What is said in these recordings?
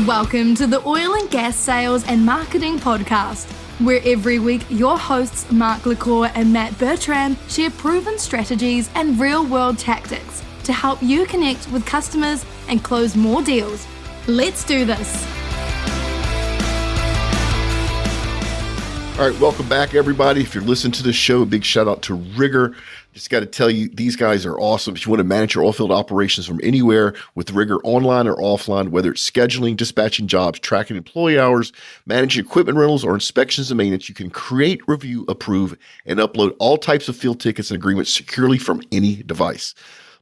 Welcome to the Oil and Gas Sales and Marketing Podcast, where every week your hosts Mark LaCour and Matt Bertram share proven strategies and real-world tactics to help you connect with customers and close more deals. Let's do this. All right, welcome back, everybody. If you're listening to this show, a big shout out to Rigor. Just got to tell you, these guys are awesome. If you want to manage your oilfield operations from anywhere with Rigor, online or offline, whether it's scheduling, dispatching jobs, tracking employee hours, managing equipment rentals, or inspections and maintenance, you can create, review, approve, and upload all types of field tickets and agreements securely from any device.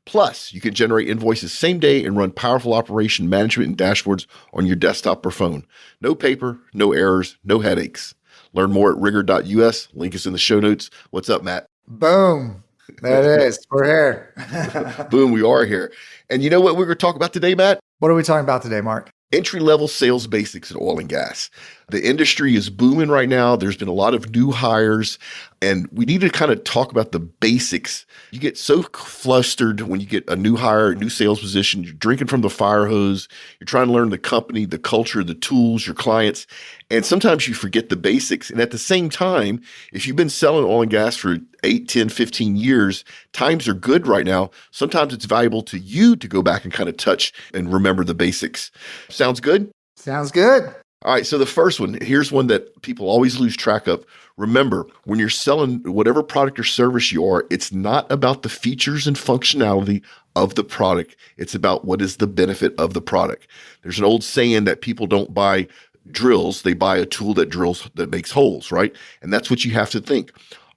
Plus, you can generate invoices same day and run powerful operation management and dashboards on your desktop or phone. No paper, no errors, no headaches. Learn more at rigor.us. Link is in the show notes. What's up, Matt? Boom. There it is. We're here. Boom, we are here. And you know what we're going to talk about today, Matt? What are we talking about today, Mark? Entry-level sales basics in oil and gas. The industry is booming right now. There's been a lot of new hires, and we need to kind of talk about the basics. You get so flustered when you get a new hire, a new sales position. You're drinking from the fire hose. You're trying to learn the company, the culture, the tools, your clients, and sometimes you forget the basics. And at the same time, if you've been selling oil and gas for 8, 10, 15 years, times are good right now. Sometimes it's valuable to you to go back and kind of touch and remember the basics. Sounds good? Sounds good. All right, so the first one, here's one that people always lose track of. Remember, when you're selling whatever product or service you are, it's not about the features and functionality of the product. It's about what is the benefit of the product. There's an old saying that people don't buy drills, they buy a tool that makes holes, right? And that's what you have to think.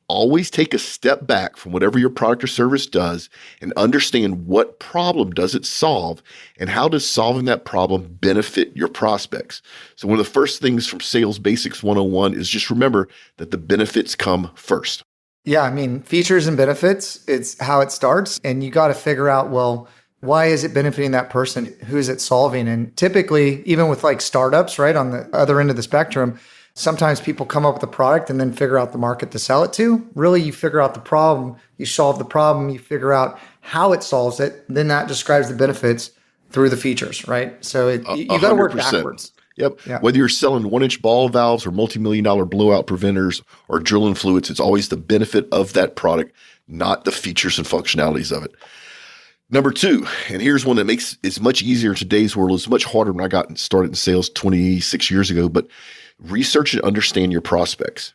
Always take a step back from whatever your product or service does and understand what problem does it solve and how does solving that problem benefit your prospects. So one of the first things from Sales Basics 101 is just remember that the benefits come first. Yeah, I mean, features and benefits, it's how it starts. And you got to figure out, well, why is it benefiting that person? Who is it solving? And typically, even with like startups, right, on the other end of the spectrum, sometimes people come up with a product and then figure out the market to sell it to. Really, you figure out the problem, you solve the problem, you figure out how it solves it, then that describes the benefits through the features, right? So you got to work backwards. Yep. Yeah. Whether you're selling 1-inch ball valves or multi-million-dollar blowout preventers or drilling fluids, it's always the benefit of that product, not the features and functionalities of it. Number 2, and here's one that makes it much easier in today's world. It's much harder when I got started in sales 26 years ago, but research and understand your prospects.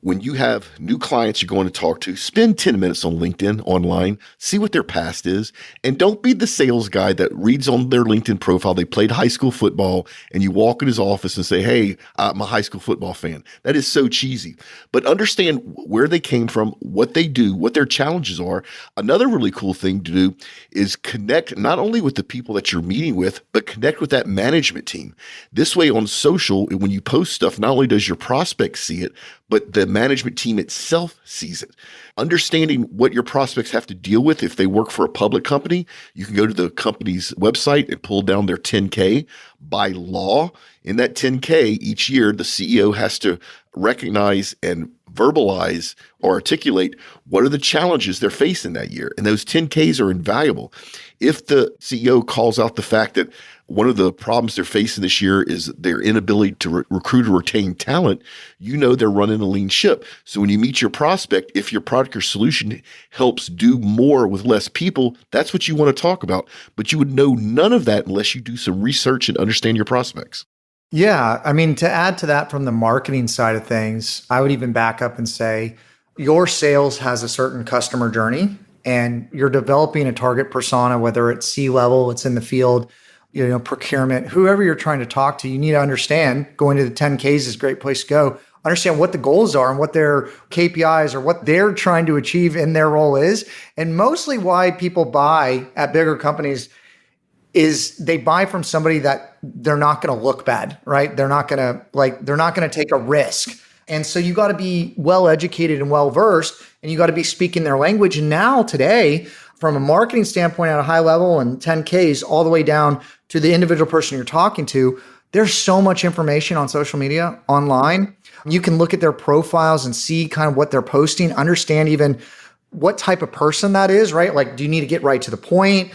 When you have new clients you're going to talk to, spend 10 minutes on LinkedIn online, see what their past is, and don't be the sales guy that reads on their LinkedIn profile they played high school football and you walk in his office and say, hey, I'm a high school football fan. That is so cheesy. But understand where they came from, what they do, what their challenges are. Another really cool thing to do is connect not only with the people that you're meeting with, but connect with that management team. This way on social, when you post stuff, not only does your prospect see it, but the management team itself sees it. Understanding what your prospects have to deal with if they work for a public company, you can go to the company's website and pull down their 10K. By law, in that 10K each year, the CEO has to recognize and verbalize or articulate what are the challenges they're facing that year. And those 10Ks are invaluable. If the CEO calls out the fact that one of the problems they're facing this year is their inability to recruit or retain talent, you know they're running a lean ship. So when you meet your prospect, if your product or solution helps do more with less people, that's what you want to talk about. But you would know none of that unless you do some research and understand your prospects. Yeah. I mean, to add to that from the marketing side of things, I would even back up and say your sales has a certain customer journey and you're developing a target persona, whether it's C-level, it's in the field, procurement, whoever you're trying to talk to, you need to understand going to the 10Ks is a great place to go. Understand what the goals are and what their KPIs or what they're trying to achieve in their role is. And mostly why people buy at bigger companies is they buy from somebody that they're not going to look bad, right? They're not going to take a risk. And so you got to be well educated and well versed, and you got to be speaking their language. And now today, from a marketing standpoint at a high level and 10Ks all the way down to the individual person you're talking to, there's so much information on social media, online. You can look at their profiles and see kind of what they're posting, understand even what type of person that is, right? Like, do you need to get right to the point?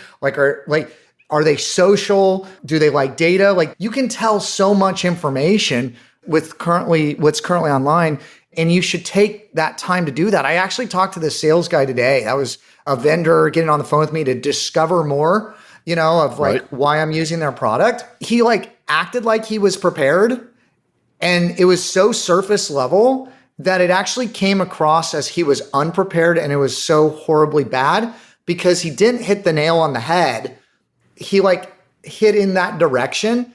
Are they social? Do they like data? Like you can tell so much information with what's currently online, and you should take that time to do that. I actually talked to this sales guy today. That was a vendor getting on the phone with me to discover more, of like why I'm using their product. He like acted like he was prepared, and it was so surface level that it actually came across as he was unprepared, and it was so horribly bad because he didn't hit the nail on the head. He like hit in that direction.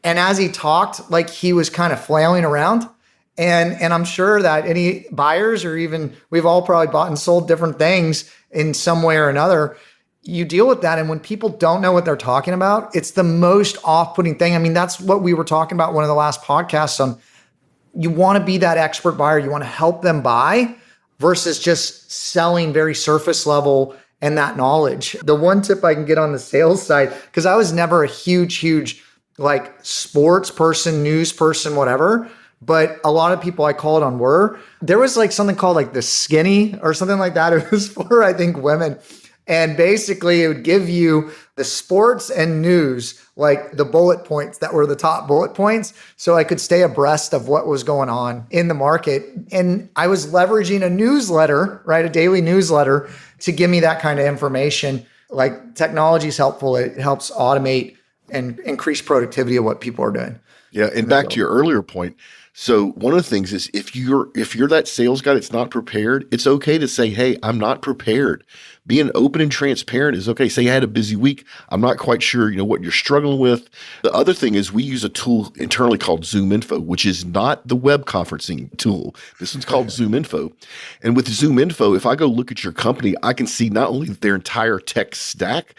And as he talked, like he was kind of flailing around. And I'm sure that any buyers, or even we've all probably bought and sold different things in some way or another, you deal with that. And when people don't know what they're talking about, it's the most off-putting thing. I mean, that's what we were talking about one of the last podcasts on. You want to be that expert buyer. You want to help them buy versus just selling very surface level and that knowledge. The one tip I can get on the sales side, because I was never a huge like sports person, news person, whatever. But a lot of people I called on there was like something called like the skinny or something like that. It was for, I think, women. And basically it would give you the sports and news, like the bullet points that were the top bullet points. So I could stay abreast of what was going on in the market. And I was leveraging a newsletter, right? A daily newsletter to give me that kind of information. Like technology is helpful. It helps automate and increase productivity of what people are doing. Yeah. And back to your earlier point. So one of the things is if you're that sales guy that's not prepared, it's okay to say, hey, I'm not prepared. Being open and transparent is okay. Say I had a busy week. I'm not quite sure, what you're struggling with. The other thing is we use a tool internally called Zoom Info, which is not the web conferencing tool. This one's called Zoom Info. And with Zoom Info, if I go look at your company, I can see not only their entire tech stack,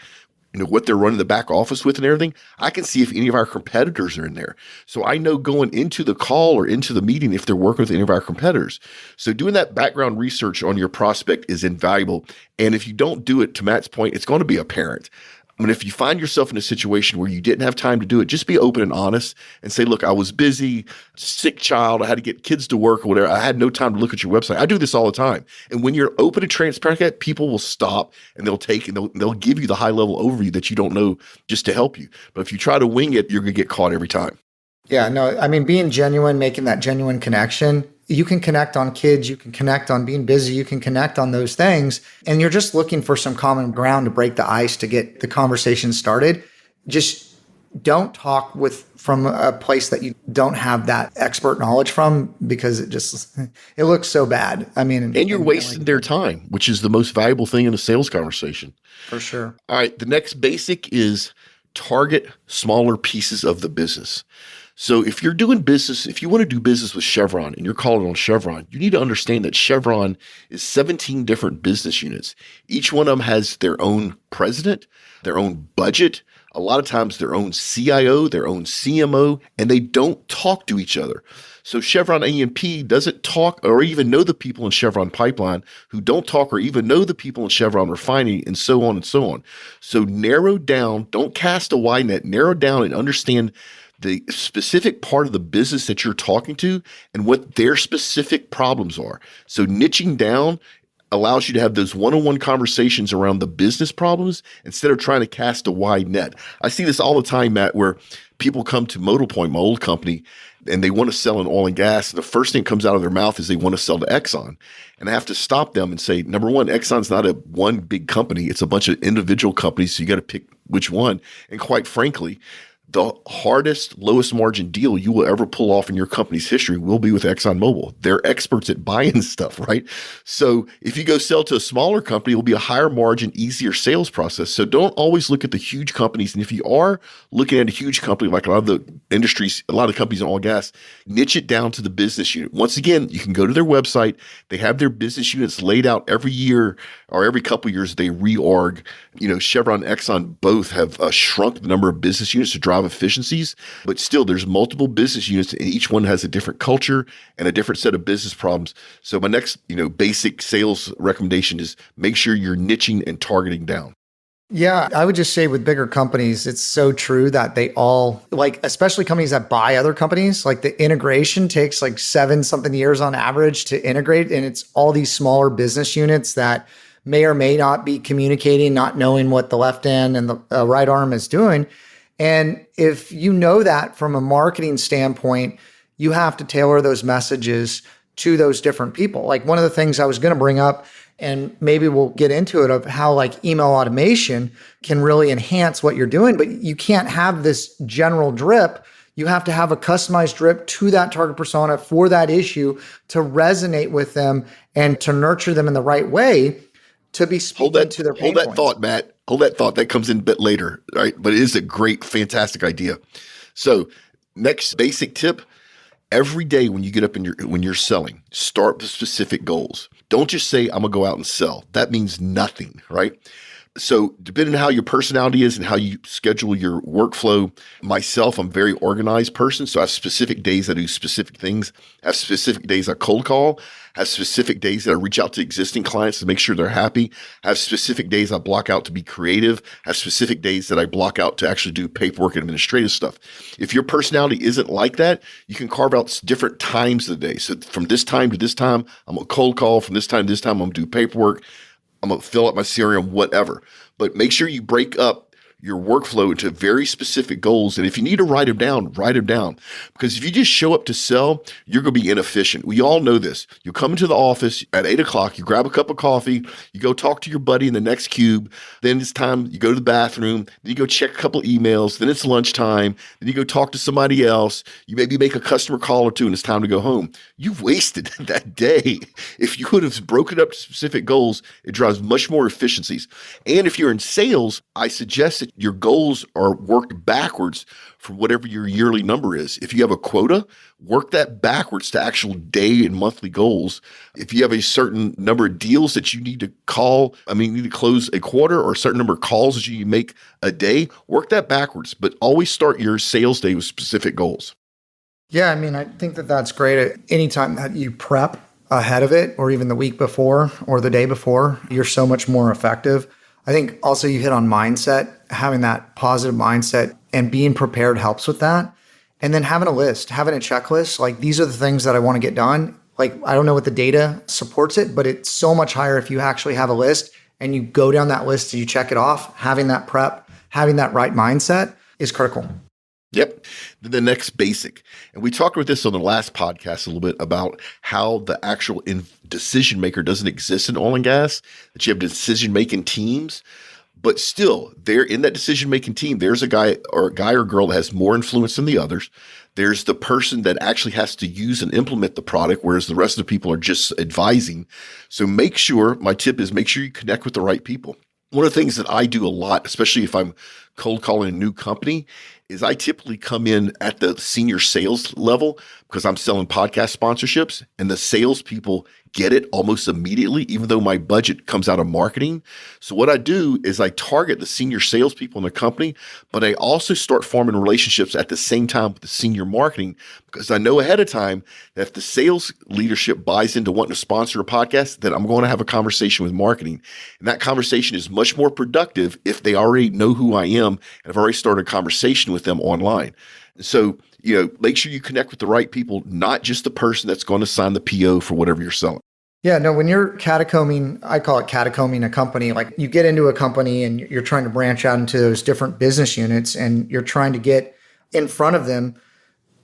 what they're running the back office with and everything. I can see if any of our competitors are in there. So I know going into the call or into the meeting if they're working with any of our competitors. So doing that background research on your prospect is invaluable. And if you don't do it, to Matt's point, it's going to be apparent. I mean, if you find yourself in a situation where you didn't have time to do it, just be open and honest and say, look, I was busy, sick child, I had to get kids to work or whatever. I had no time to look at your website. I do this all the time. And when you're open and transparent, people will stop and they'll give you the high level overview that you don't know just to help you. But if you try to wing it, you're going to get caught every time. Yeah, no, I mean, being genuine, making that genuine connection. You can connect on kids, you can connect on being busy, you can connect on those things. And you're just looking for some common ground to break the ice, to get the conversation started. Just don't talk from a place that you don't have that expert knowledge from, because it looks so bad. I mean, and you're wasting their time, which is the most valuable thing in a sales conversation. For sure. All right. The next basic is target smaller pieces of the business. So if you're doing business, if you want to do business with Chevron and you're calling on Chevron, you need to understand that Chevron is 17 different business units. Each one of them has their own president, their own budget, a lot of times their own CIO, their own CMO, and they don't talk to each other. So Chevron E&P doesn't talk or even know the people in Chevron Pipeline, who don't talk or even know the people in Chevron Refining, and so on and so on. So narrow down, don't cast a wide net, narrow down and understand the specific part of the business that you're talking to and what their specific problems are. So niching down allows you to have those one-on-one conversations around the business problems instead of trying to cast a wide net. I see this all the time, Matt, where people come to Modal Point, my old company, and they want to sell in oil and gas. And the first thing that comes out of their mouth is they want to sell to Exxon. And I have to stop them and say, number one, Exxon's not one big company. It's a bunch of individual companies. So you got to pick which one. And quite frankly, the hardest, lowest margin deal you will ever pull off in your company's history will be with ExxonMobil. They're experts at buying stuff, right? So if you go sell to a smaller company, it will be a higher margin, easier sales process. So don't always look at the huge companies. And if you are looking at a huge company, like a lot of the industries, a lot of companies in oil and gas, niche it down to the business unit. Once again, you can go to their website. They have their business units laid out every year or every couple of years. They reorg. Chevron, Exxon both have shrunk the number of business units to drive efficiencies, but still there's multiple business units and each one has a different culture and a different set of business problems. So my next, basic sales recommendation is make sure you're niching and targeting down. Yeah, I would just say with bigger companies, it's so true that they all, especially companies that buy other companies, the integration takes 7-something years on average to integrate. And it's all these smaller business units that may or may not be communicating, not knowing what the left hand and the right arm is doing. And if you know that from a marketing standpoint, you have to tailor those messages to those different people. Like one of the things I was going to bring up, and maybe we'll get into it, of how like email automation can really enhance what you're doing, but you can't have this general drip. You have to have a customized drip to that target persona for that issue to resonate with them and to nurture them in the right way to be speaking to their pain points. Hold that thought, Matt. Hold that thought. That comes in a bit later, right? But it is a great, fantastic idea. So next basic tip, every day when you get up when you're selling, start with specific goals. Don't just say, I'm going to go out and sell. That means nothing, right? So depending on how your personality is and how you schedule your workflow, myself, I'm a very organized person. So I have specific days I do specific things. I have specific days I cold call. I have specific days that I reach out to existing clients to make sure they're happy. I have specific days I block out to be creative. I have specific days that I block out to actually do paperwork and administrative stuff. If your personality isn't like that, you can carve out different times of the day. So from this time to this time, I'm going to cold call. From this time to this time, I'm going to do paperwork. I'm going to fill up my CRM, whatever. But make sure you break up your workflow into very specific goals. And if you need to write them down, write them down. Because if you just show up to sell, you're going to be inefficient. We all know this. You come into the office at 8 o'clock, you grab a cup of coffee, you go talk to your buddy in the next cube. Then it's time, you go to the bathroom, then you go check a couple of emails, then it's lunchtime, then you go talk to somebody else. You maybe make a customer call or two and it's time to go home. You've wasted that day. If you would have broken it up to specific goals, it drives much more efficiencies. And if you're in sales, I suggest that your goals are worked backwards from whatever your yearly number is. If you have a quota, work that backwards to actual day and monthly goals. If you have a certain number of deals that you need to you need to close a quarter, or a certain number of calls that you make a day, work that backwards, but always start your sales day with specific goals. Yeah, I mean, I think that that's great. Anytime that you prep ahead of it, or even the week before or the day before, you're so much more effective. I think also you hit on mindset, having that positive mindset and being prepared helps with that. And then having a list, having a checklist, like these are the things that I want to get done. Like, I don't know what the data supports it, but it's so much higher if you actually have a list and you go down that list and you check it off. Having that prep, having that right mindset is critical. Yep. The next basic. And we talked about this on the last podcast a little bit about how the actual decision maker doesn't exist in oil and gas, that you have decision-making teams. But still, they're in that decision-making team. There's a guy or girl that has more influence than the others. There's the person that actually has to use and implement the product, whereas the rest of the people are just advising. So my tip is make sure you connect with the right people. One of the things that I do a lot, especially if I'm cold calling a new company, is I typically come in at the senior sales level because I'm selling podcast sponsorships, and the salespeople get it almost immediately, even though my budget comes out of marketing. So what I do is I target the senior salespeople in the company, but I also start forming relationships at the same time with the senior marketing, because I know ahead of time that if the sales leadership buys into wanting to sponsor a podcast, then I'm going to have a conversation with marketing. And that conversation is much more productive if they already know who I am and I've already started a conversation with them online. So, make sure you connect with the right people, not just the person that's going to sign the PO for whatever you're selling. Yeah, no, when you're catacoming, I call it catacoming a company, like you get into a company and you're trying to branch out into those different business units and you're trying to get in front of them.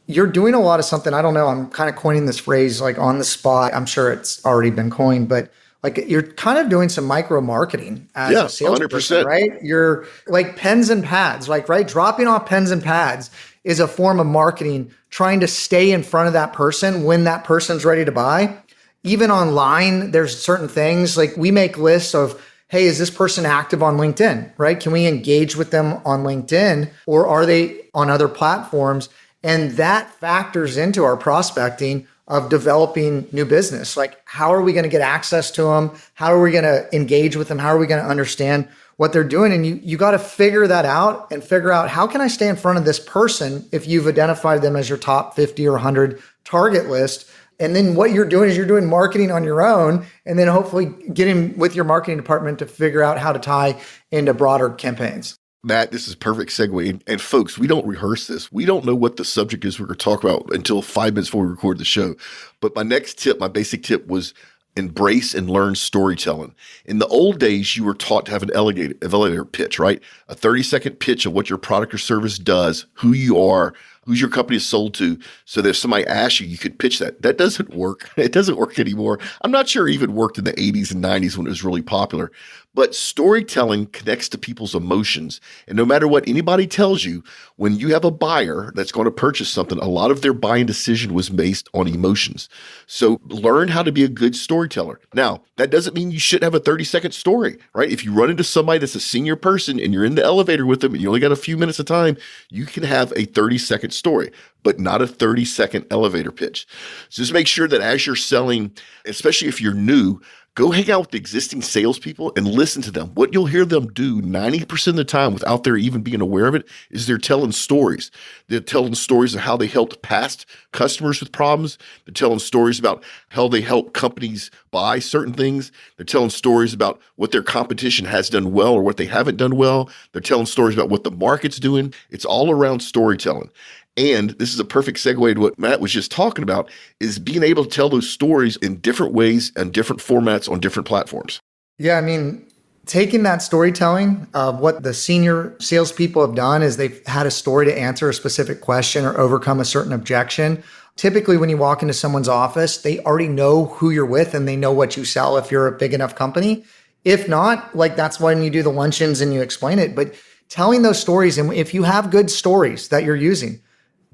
You're doing a lot of something, I don't know, I'm kind of coining this phrase like on the spot. I'm sure it's already been coined, but like you're kind of doing some micro marketing as a salesperson, 100%. Right? You're like pens and pads, right? Dropping off pens and pads is a form of marketing, trying to stay in front of that person when that person's ready to buy. Even online, there's certain things like we make lists of, hey, is this person active on LinkedIn, right? Can we engage with them on LinkedIn, or are they on other platforms? And that factors into our prospecting of developing new business. Like, how are we going to get access to them? How are we going to engage with them? How are we going to understand what they're doing? And you got to figure that out and figure out, how can I stay in front of this person if you've identified them as your top 50 or 100 target list? And then what you're doing is you're doing marketing on your own, and then hopefully getting with your marketing department to figure out how to tie into broader campaigns. Matt, this is a perfect segue. And folks, we don't rehearse this. We don't know what the subject is we're going to talk about until 5 minutes before we record the show. But my next tip, my basic tip was embrace and learn storytelling. In the old days, you were taught to have an elevator pitch, right? A 30-second pitch of what your product or service does, who you are, who's your company is sold to, so that if somebody asks you, you could pitch that. That doesn't work. It doesn't work anymore. I'm not sure it even worked in the 80s and 90s when it was really popular. But storytelling connects to people's emotions. And no matter what anybody tells you, when you have a buyer that's going to purchase something, a lot of their buying decision was based on emotions. So learn how to be a good storyteller. Now, that doesn't mean you shouldn't have a 30-second story, right? If you run into somebody that's a senior person and you're in the elevator with them and you only got a few minutes of time, you can have a 30-second story, but not a 30-second elevator pitch. So just make sure that as you're selling, especially if you're new, go hang out with the existing salespeople and listen to them. What you'll hear them do 90% of the time without their even being aware of it is they're telling stories. They're telling stories of how they helped past customers with problems. They're telling stories about how they help companies buy certain things. They're telling stories about what their competition has done well or what they haven't done well. They're telling stories about what the market's doing. It's all around storytelling. And this is a perfect segue to what Matt was just talking about, is being able to tell those stories in different ways and different formats on different platforms. Yeah, I mean, taking that storytelling of what the senior salespeople have done is they've had a story to answer a specific question or overcome a certain objection. Typically, when you walk into someone's office, they already know who you're with and they know what you sell if you're a big enough company. If not, like that's when you do the luncheons and you explain it. But telling those stories, and if you have good stories that you're using,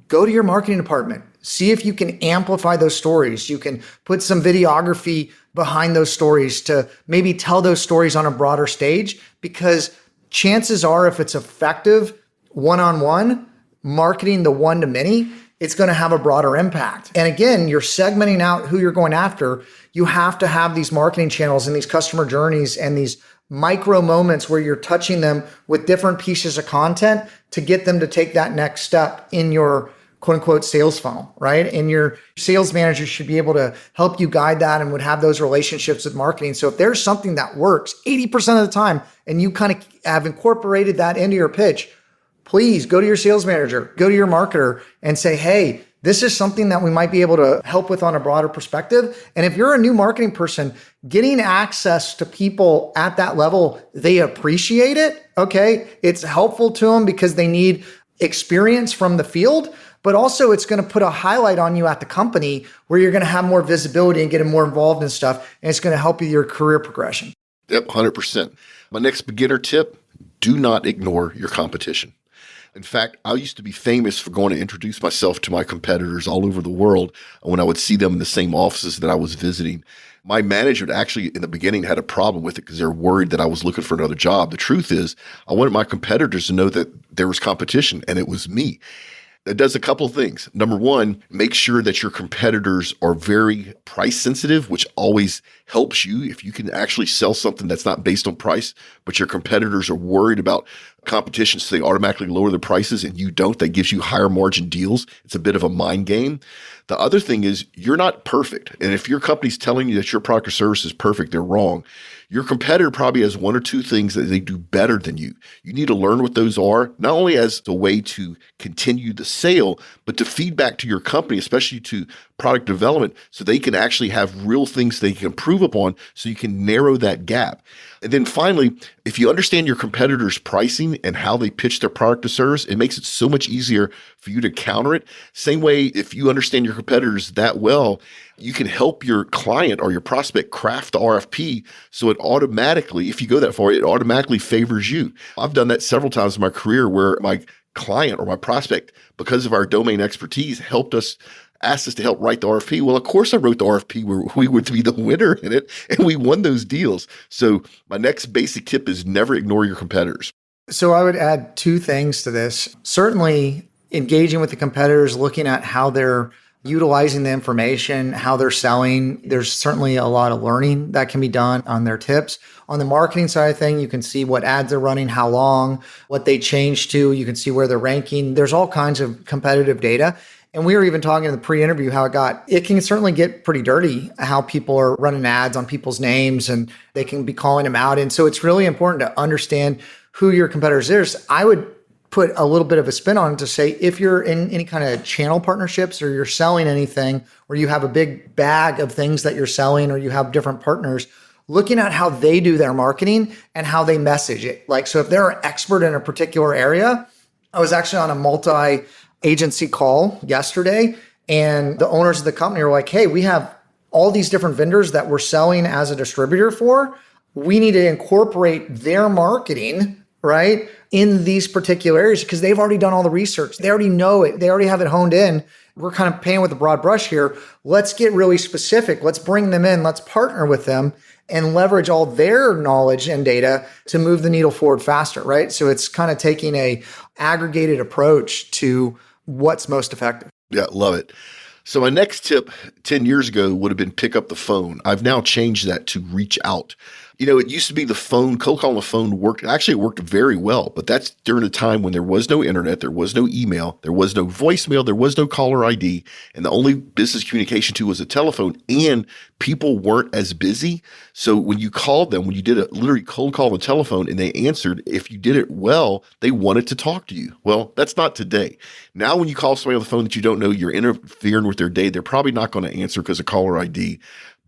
go to your marketing department. See if you can amplify those stories. You can put some videography behind those stories to maybe tell those stories on a broader stage, because chances are if it's effective one-on-one, marketing the one-to-many, it's going to have a broader impact. And again, you're segmenting out who you're going after. You have to have these marketing channels and these customer journeys and these micro moments where you're touching them with different pieces of content to get them to take that next step in your quote unquote sales funnel, right? And your sales manager should be able to help you guide that and would have those relationships with marketing. So if there's something that works 80% of the time and you kind of have incorporated that into your pitch, please go to your sales manager, go to your marketer and say, hey, this is something that we might be able to help with on a broader perspective. And if you're a new marketing person, getting access to people at that level, they appreciate it. Okay. It's helpful to them because they need experience from the field, but also it's going to put a highlight on you at the company where you're going to have more visibility and get more involved in stuff. And it's going to help you with your career progression. Yep, 100%. My next beginner tip, do not ignore your competition. In fact, I used to be famous for going to introduce myself to my competitors all over the world when I would see them in the same offices that I was visiting. My manager actually in the beginning had a problem with it because they're worried that I was looking for another job. The truth is, I wanted my competitors to know that there was competition and it was me. It does a couple of things. Number one, make sure that your competitors are very price sensitive, which always helps you if you can actually sell something that's not based on price, but your competitors are worried about competition, so they automatically lower their prices and you don't. That gives you higher margin deals. It's a bit of a mind game. The other thing is you're not perfect. And if your company's telling you that your product or service is perfect, they're wrong. Your competitor probably has one or two things that they do better than you. You need to learn what those are, not only as a way to continue the sale, but to feedback to your company, especially to product development, so they can actually have real things they can improve upon so you can narrow that gap. And then finally, if you understand your competitors' pricing and how they pitch their product or service, it makes it so much easier for you to counter it. Same way, if you understand your competitors that well, you can help your client or your prospect craft the RFP so it automatically, if you go that far, it automatically favors you. I've done that several times in my career where my client or my prospect, because of our domain expertise, asked us to help write the RFP. Well, of course I wrote the RFP where we would be the winner in it, and we won those deals. So my next basic tip is never ignore your competitors. So I would add two things to this. Certainly engaging with the competitors, looking at how they're utilizing the information, how they're selling. There's certainly a lot of learning that can be done on their tips. On the marketing side of things, you can see what ads they're running, how long, what they changed to. You can see where they're ranking. There's all kinds of competitive data. And we were even talking in the pre-interview how it can certainly get pretty dirty, how people are running ads on people's names and they can be calling them out. And so it's really important to understand who your competitors is. I would put a little bit of a spin on it to say, if you're in any kind of channel partnerships or you're selling anything, or you have a big bag of things that you're selling, or you have different partners, looking at how they do their marketing and how they message it. Like, so if they're an expert in a particular area, I was actually on a multi-agency call yesterday, and the owners of the company were like, hey, we have all these different vendors that we're selling as a distributor for. We need to incorporate their marketing, right, in these particular areas because they've already done all the research. They already know it. They already have it honed in. We're kind of painting with a broad brush here. Let's get really specific. Let's bring them in. Let's partner with them and leverage all their knowledge and data to move the needle forward faster, right? So it's kind of taking a aggregated approach to what's most effective. Yeah, love it. So my next tip 10 years ago would have been pick up the phone. I've now changed that to reach out. It used to be the phone, cold calling the phone worked. Actually, it worked very well, but that's during a time when there was no internet, there was no email, there was no voicemail, there was no caller ID, and the only business communication tool was a telephone, and people weren't as busy. So when you called them, when you did a literally cold call on the telephone and they answered, if you did it well, they wanted to talk to you. Well, that's not today. Now, when you call somebody on the phone that you don't know, you're interfering with their day, they're probably not going to answer because of caller ID.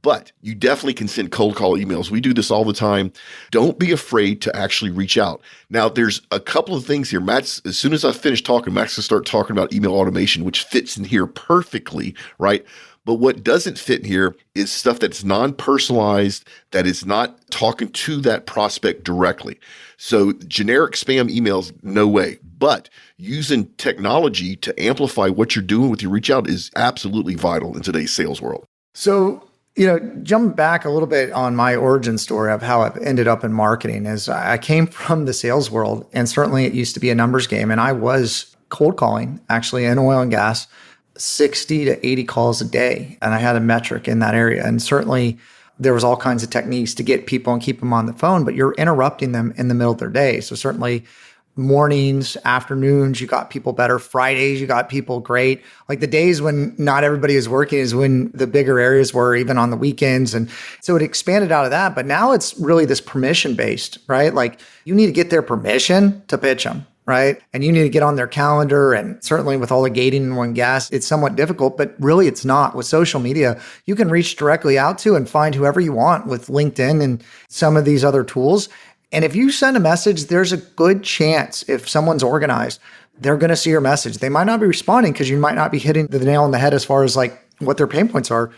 But you definitely can send cold call emails. We do this all the time. Don't be afraid to actually reach out. Now, there's a couple of things here. Matt's, as soon as I finish talking, Matt's going to start talking about email automation, which fits in here perfectly, right? But what doesn't fit in here is stuff that's non-personalized, that is not talking to that prospect directly. So generic spam emails, no way. But using technology to amplify what you're doing with your reach out is absolutely vital in today's sales world. So, jump back a little bit on my origin story of how I've ended up in marketing is I came from the sales world, and certainly it used to be a numbers game. And I was cold calling actually in oil and gas, 60 to 80 calls a day. And I had a metric in that area. And certainly there was all kinds of techniques to get people and keep them on the phone, but you're interrupting them in the middle of their day. So certainly mornings, afternoons, you got people better. Fridays, you got people great. Like the days when not everybody is working is when the bigger areas were, even on the weekends. And so it expanded out of that. But now it's really this permission based, right? Like you need to get their permission to pitch them, right? And you need to get on their calendar. And certainly with all the gating in one gas, it's somewhat difficult, but really it's not. With social media, you can reach directly out to and find whoever you want with LinkedIn and some of these other tools. And if you send a message, there's a good chance if someone's organized, they're going to see your message. They might not be responding because you might not be hitting the nail on the head as far as like what their pain points are,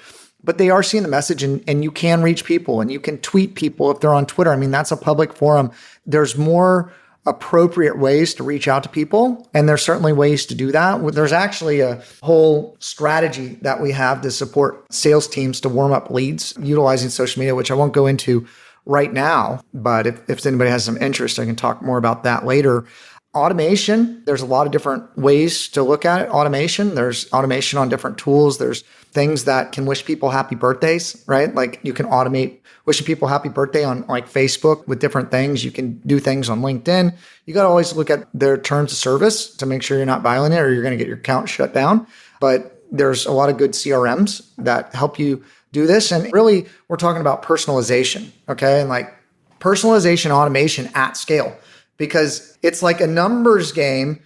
but they are seeing the message, and you can reach people and you can tweet people if they're on Twitter. I mean, that's a public forum. There's more appropriate ways to reach out to people, and there's certainly ways to do that. There's actually a whole strategy that we have to support sales teams to warm up leads utilizing social media, which I won't go into right now, but if anybody has some interest, I can talk more about that later. Automation, there's a lot of different ways to look at it. There's automation on different tools. There's things that can wish people happy birthdays, right? Like you can automate wishing people happy birthday on like Facebook with different things. You can do things on LinkedIn. You got to always look at their terms of service to make sure you're not violating it or you're going to get your account shut down. But there's a lot of good CRMs that help you do this. And really, we're talking about personalization, okay? And like personalization automation at scale, because it's like a numbers game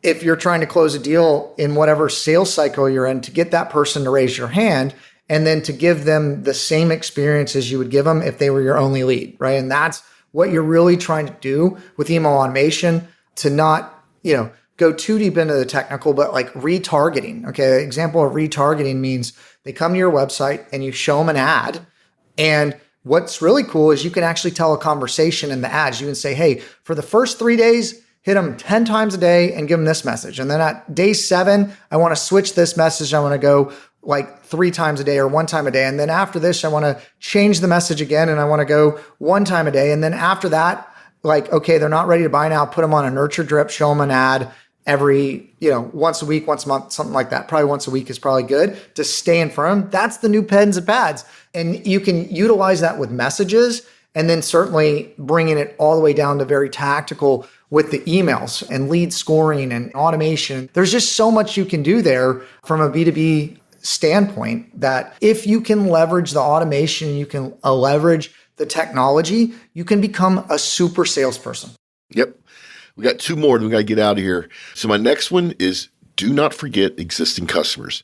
if you're trying to close a deal in whatever sales cycle you're in to get that person to raise your hand and then to give them the same experience as you would give them if they were your only lead, right? And that's what you're really trying to do with email automation, to not, go too deep into the technical, but like retargeting. Okay. Example of retargeting means they come to your website and you show them an ad. And what's really cool is you can actually tell a conversation in the ads. You can say, hey, for the first 3 days, hit them 10 times a day and give them this message. And then at day 7, I want to switch this message. I want to go like 3 times a day or 1 time a day. And then after this, I want to change the message again and I want to go 1 time a day. And then after that, like, okay, they're not ready to buy now, put them on a nurture drip, show them an ad every, once a week, once a month, something like that. Probably once a week is probably good to stay in front of them. That's the new pens and pads. And you can utilize that with messages, and then certainly bringing it all the way down to very tactical with the emails and lead scoring and automation. There's just so much you can do there from a B2B standpoint that if you can leverage the automation, you can leverage the technology, you can become a super salesperson. Yep. We got two more, and we got to get out of here. So my next one is do not forget existing customers.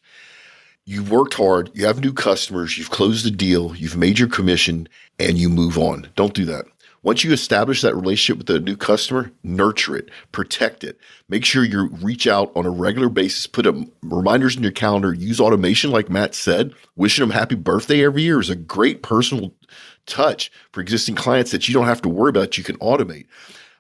You've worked hard, you have new customers, you've closed the deal, you've made your commission, and you move on. Don't do that. Once you establish that relationship with a new customer, nurture it, protect it. Make sure you reach out on a regular basis, put reminders in your calendar, use automation like Matt said. Wishing them happy birthday every year is a great personal touch for existing clients that you don't have to worry about. You can automate.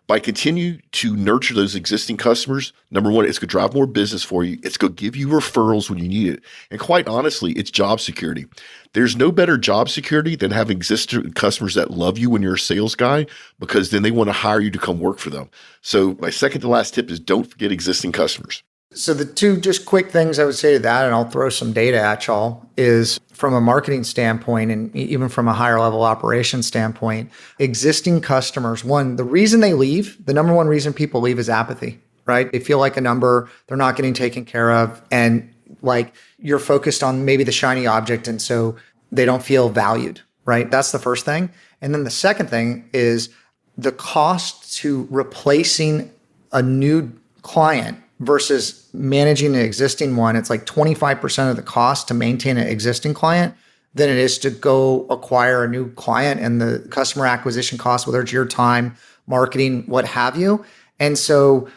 By continue to nurture those existing customers, number one, it's going to drive more business for you. It's going to give you referrals when you need it. And quite honestly, it's job security. There's no better job security than having existing customers that love you when you're a sales guy, because then they want to hire you to come work for them. So my second to last tip is don't forget existing customers. So the two just quick things I would say to that, and I'll throw some data at y'all, is from a marketing standpoint and even from a higher level operation standpoint, existing customers, one, the reason they leave, the number one reason people leave is apathy, right? They feel like a number, they're not getting taken care of, and like you're focused on maybe the shiny object, and so they don't feel valued, right? That's the first thing. And then the second thing is the cost to replacing a new client versus managing an existing one. It's like 25% of the cost to maintain an existing client than it is to go acquire a new client, and the customer acquisition cost, whether it's your time, marketing, what have you. And so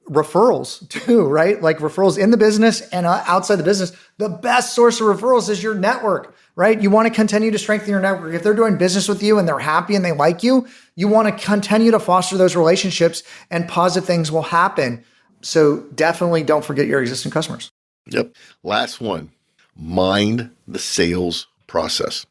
referrals too, right? Like referrals in the business and outside the business. The best source of referrals is your network, right? You want to continue to strengthen your network. If they're doing business with you and they're happy and they like you, you want to continue to foster those relationships, and positive things will happen. So definitely don't forget your existing customers. Yep. Last one, mind the sales process.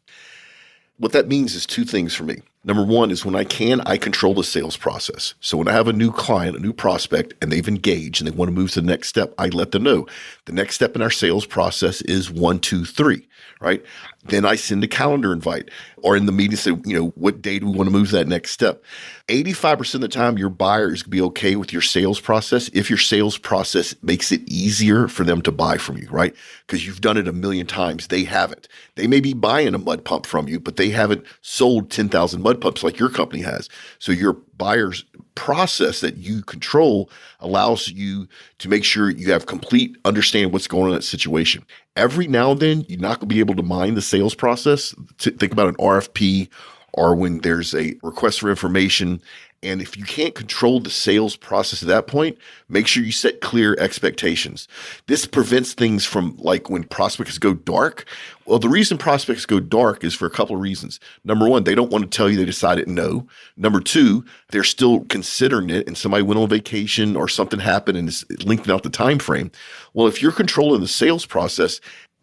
What that means is two things for me. Number one is when I control the sales process. So when I have a new client, a new prospect, and they've engaged and they want to move to the next step, I let them know the next step in our sales process is 1, 2, 3, right? Then I send a calendar invite, or in the meeting say, what day do we want to move to that next step? 85% of the time, your buyer is going to be okay with your sales process if your sales process makes it easier for them to buy from you, right? Because you've done it a million times. They haven't. They may be buying a mud pump from you, but they haven't sold 10,000 mud pumps like your company has. So your buyer's process that you control allows you to make sure you have complete understanding what's going on in that situation. Every now and then, you're not going to be able to mine the sales process. Think about an RFP or when there's a request for information. And if you can't control the sales process at that point, make sure you set clear expectations. This prevents things from like when prospects go dark. Well, the reason prospects go dark is for a couple of reasons. Number one, they don't want to tell you they decided no. Number two, they're still considering it and somebody went on vacation or something happened and it's lengthening out the time frame. Well, if you're controlling the sales process,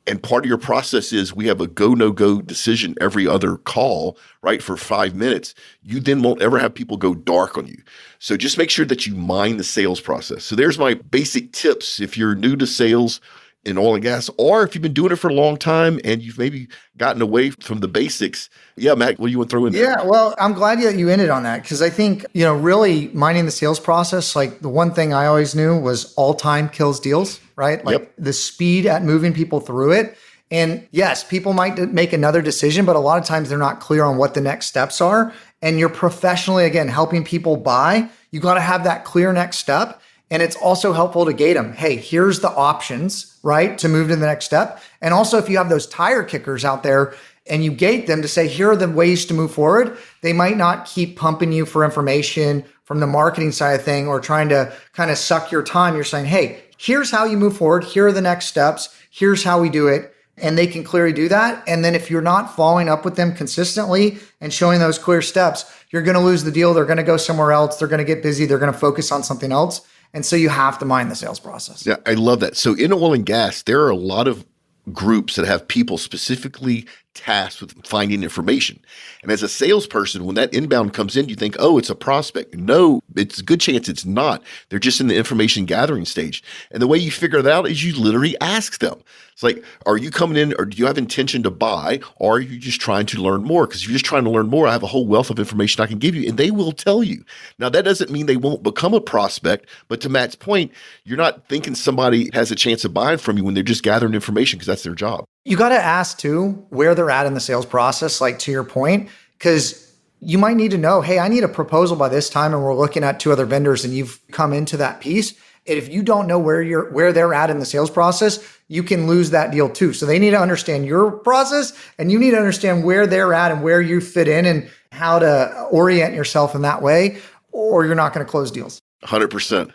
and part of your process is we have a go, no go decision every other call, right, for 5 minutes. You then won't ever have people go dark on you. So just make sure that you mind the sales process. So there's my basic tips. If you're new to sales in oil and gas, or if you've been doing it for a long time and you've maybe gotten away from the basics. Yeah, Matt, what do you want to throw in there? Yeah, well, I'm glad that you ended on that, because I think, really minding the sales process, like the one thing I always knew was all time kills deals, right? Like the speed at moving people through it. And yes, people might make another decision, but a lot of times they're not clear on what the next steps are. And you're professionally, again, helping people buy. You got to have that clear next step. And it's also helpful to gate them. Hey, here's the options, right, to move to the next step. And also, if you have those tire kickers out there and you gate them to say, here are the ways to move forward, they might not keep pumping you for information from the marketing side of thing or trying to kind of suck your time. You're saying, hey, here's how you move forward. Here are the next steps. Here's how we do it. And they can clearly do that. And then if you're not following up with them consistently and showing those clear steps, you're going to lose the deal. They're going to go somewhere else. They're going to get busy. They're going to focus on something else. And so you have to mind the sales process. Yeah, I love that. So in oil and gas, there are a lot of groups that have people specifically tasked with finding information. And as a salesperson, when that inbound comes in, you think, oh, it's a prospect. No, it's a good chance it's not. They're just in the information gathering stage. And the way you figure that out is you literally ask them. It's like, are you coming in or do you have intention to buy, or are you just trying to learn more? Because if you're just trying to learn more, I have a whole wealth of information I can give you, and they will tell you. Now, that doesn't mean they won't become a prospect, but to Matt's point, you're not thinking somebody has a chance of buying from you when they're just gathering information because that's their job. You got to ask too where they're at in the sales process, like to your point, because you might need to know, hey, I need a proposal by this time, and we're looking at 2 other vendors, and you've come into that piece. And if you don't know where they're at in the sales process, you can lose that deal too. So they need to understand your process, and you need to understand where they're at and where you fit in and how to orient yourself in that way, or you're not going to close deals. 100%.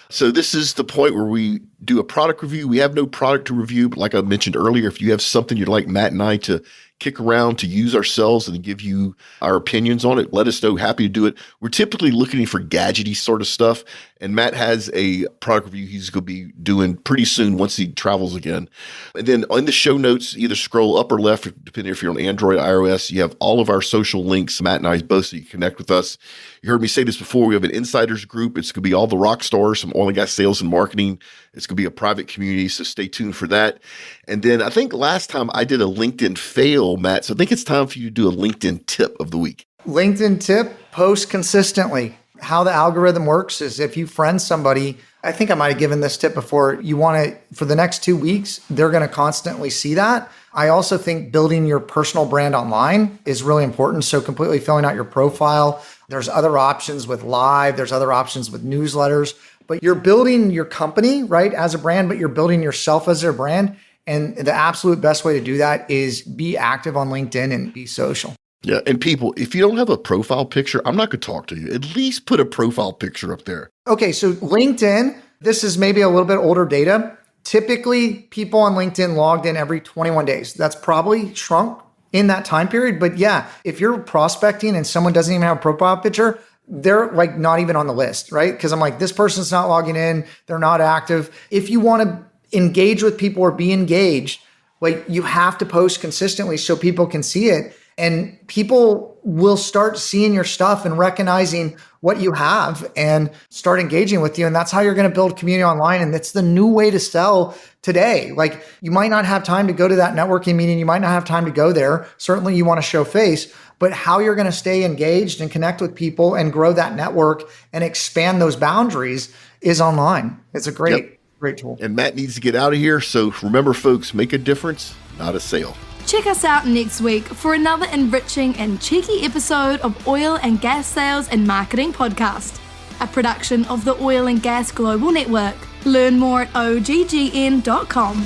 So this is the point where we do a product review. We have no product to review, but like I mentioned earlier, if you have something you'd like Matt and I to kick around to use ourselves and give you our opinions on it, let us know. Happy to do it. We're typically looking for gadgety sort of stuff. And Matt has a product review he's going to be doing pretty soon once he travels again. And then in the show notes, either scroll up or left, depending if you're on Android or iOS, you have all of our social links, Matt and I both, so you can connect with us. You heard me say this before. We have an insiders group. It's going to be all the rock stars from oil and gas sales and marketing. It's going to be a private community, so stay tuned for that. And then I think last time I did a LinkedIn fail, Matt, so I think it's time for you to do a LinkedIn tip of the week. LinkedIn tip, post consistently. How the algorithm works is if you friend somebody, I think I might have given this tip before, you want to, for the next 2 weeks, they're going to constantly see that. I also think building your personal brand online is really important. So completely filling out your profile. There's other options with live, there's other options with newsletters, but you're building your company, right, as a brand, but you're building yourself as a brand. And the absolute best way to do that is be active on LinkedIn and be social. Yeah. And people, if you don't have a profile picture, I'm not going to talk to you. At least put a profile picture up there. Okay. So LinkedIn, this is maybe a little bit older data. Typically, people on LinkedIn logged in every 21 days. That's probably shrunk in that time period. But yeah, if you're prospecting and someone doesn't even have a profile picture, they're like not even on the list, right? Because I'm like, this person's not logging in. They're not active. If you want to engage with people or be engaged, like you have to post consistently so people can see it. And people will start seeing your stuff and recognizing what you have and start engaging with you. And that's how you're going to build community online. And it's the new way to sell today. Like you might not have time to go to that networking meeting. You might not have time to go there. Certainly you want to show face, but how you're going to stay engaged and connect with people and grow that network and expand those boundaries is online. It's a great tool. And Matt needs to get out of here. So remember, folks, make a difference, not a sale. Check us out next week for another enriching and cheeky episode of Oil and Gas Sales and Marketing Podcast, a production of the Oil and Gas Global Network. Learn more at OGGN.com.